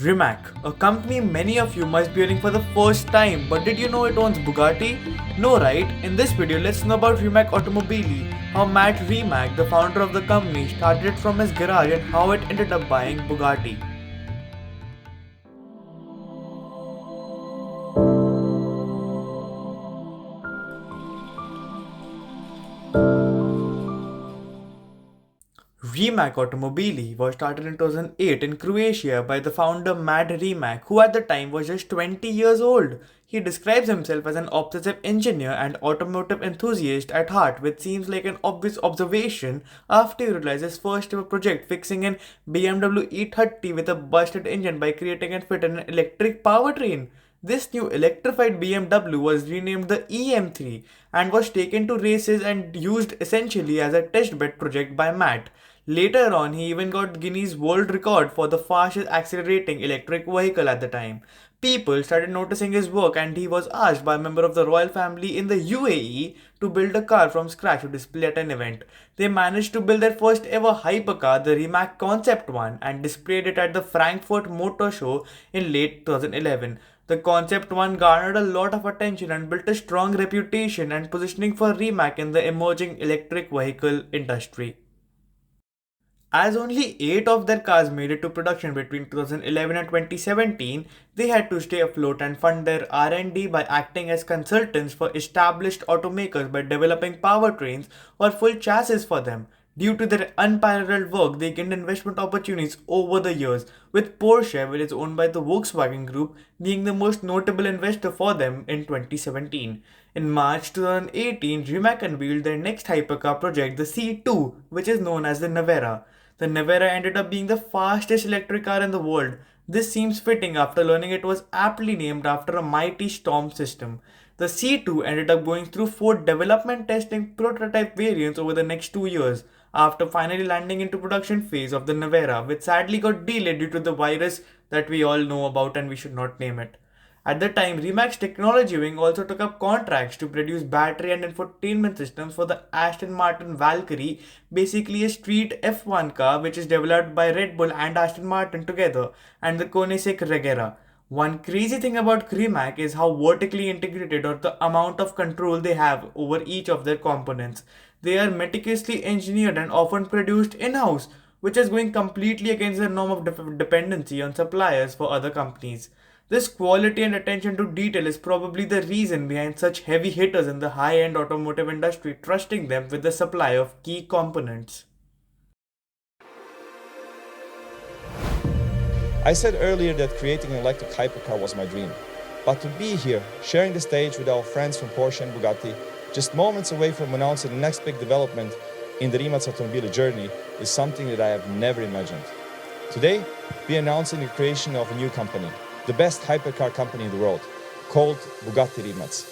Rimac, a company many of you must be hearing for the first time, but did you know it owns Bugatti? No, right? In this video, let's know about Rimac Automobili, how Matt Rimac, the founder of the company, started it from his garage and how it ended up buying Bugatti. Rimac Automobili was started in 2008 in Croatia by the founder Matt Rimac, who at the time was just 20 years old. He describes himself as an obsessive engineer and automotive enthusiast at heart, which seems like an obvious observation after he realized his first ever project fixing an BMW E30 with a busted engine by creating and fitting an electric powertrain. This new electrified BMW was renamed the EM3 and was taken to races and used essentially as a testbed project by Matt. Later on, he even got Guinness World Record for the fastest accelerating electric vehicle at the time. People started noticing his work and he was asked by a member of the royal family in the UAE to build a car from scratch to display at an event. They managed to build their first ever hypercar, the Rimac Concept One, and displayed it at the Frankfurt Motor Show in late 2011. The Concept One garnered a lot of attention and built a strong reputation and positioning for Rimac in the emerging electric vehicle industry. As only 8 of their cars made it to production between 2011 and 2017, they had to stay afloat and fund their R&D by acting as consultants for established automakers by developing powertrains or full chassis for them. Due to their unparalleled work, they gained investment opportunities over the years, with Porsche, which is owned by the Volkswagen Group, being the most notable investor for them in 2017. In March 2018, Rimac unveiled their next hypercar project, the C2, which is known as the Navera. The Navera ended up being the fastest electric car in the world. This seems fitting after learning it was aptly named after a mighty storm system. The C2 ended up going through 4 development testing prototype variants over the next 2 years, after finally landing into production phase of the Navera, which sadly got delayed due to the virus that we all know about and we should not name it. At the time, Remac's technology wing also took up contracts to produce battery and infotainment systems for the Aston Martin Valkyrie, basically a street F1 car which is developed by Red Bull and Aston Martin together, and the Koenigsegg Regera. One crazy thing about Rimac is how vertically integrated or the amount of control they have over each of their components. They are meticulously engineered and often produced in-house, which is going completely against the norm of dependency on suppliers for other companies. This quality and attention to detail is probably the reason behind such heavy hitters in the high-end automotive industry trusting them with the supply of key components. I said earlier that creating an electric hypercar was my dream. But to be here, sharing the stage with our friends from Porsche and Bugatti, just moments away from announcing the next big development in the Rimac Automobili journey, is something that I have never imagined. Today, we are announcing the creation of a new company, the best hypercar company in the world, called Bugatti Rimac.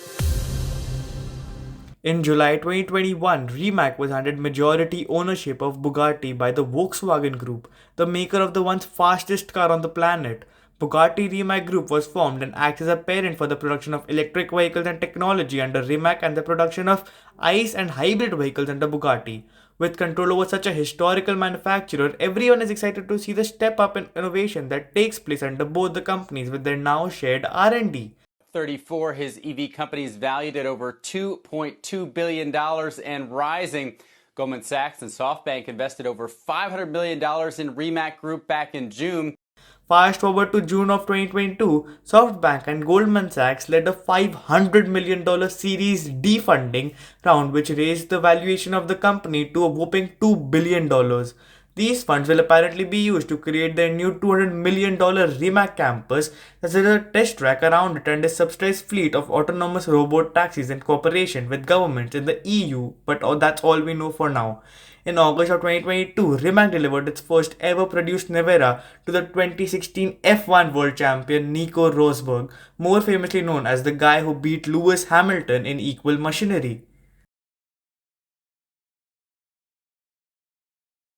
In July 2021, Rimac was handed majority ownership of Bugatti by the Volkswagen Group, the maker of the once fastest car on the planet. Bugatti Rimac Group was formed and acts as a parent for the production of electric vehicles and technology under Rimac and the production of ICE and hybrid vehicles under Bugatti. With control over such a historical manufacturer, everyone is excited to see the step up in innovation that takes place under both the companies with their now shared R&D. 34. His EV company is valued at over $2.2 billion and rising. Goldman Sachs and SoftBank invested over $500 million in Rimac Group back in June. Fast forward to June of 2022, SoftBank and Goldman Sachs led a $500 million Series D funding round which raised the valuation of the company to a whopping $2 billion. These funds will apparently be used to create their new $200 million Rimac campus that is a test track around it and a subsidized fleet of autonomous robot taxis in cooperation with governments in the EU, but that's all we know for now. In August of 2022, Rimac delivered its first ever produced Navera to the 2016 F1 world champion Nico Rosberg, more famously known as the guy who beat Lewis Hamilton in equal machinery.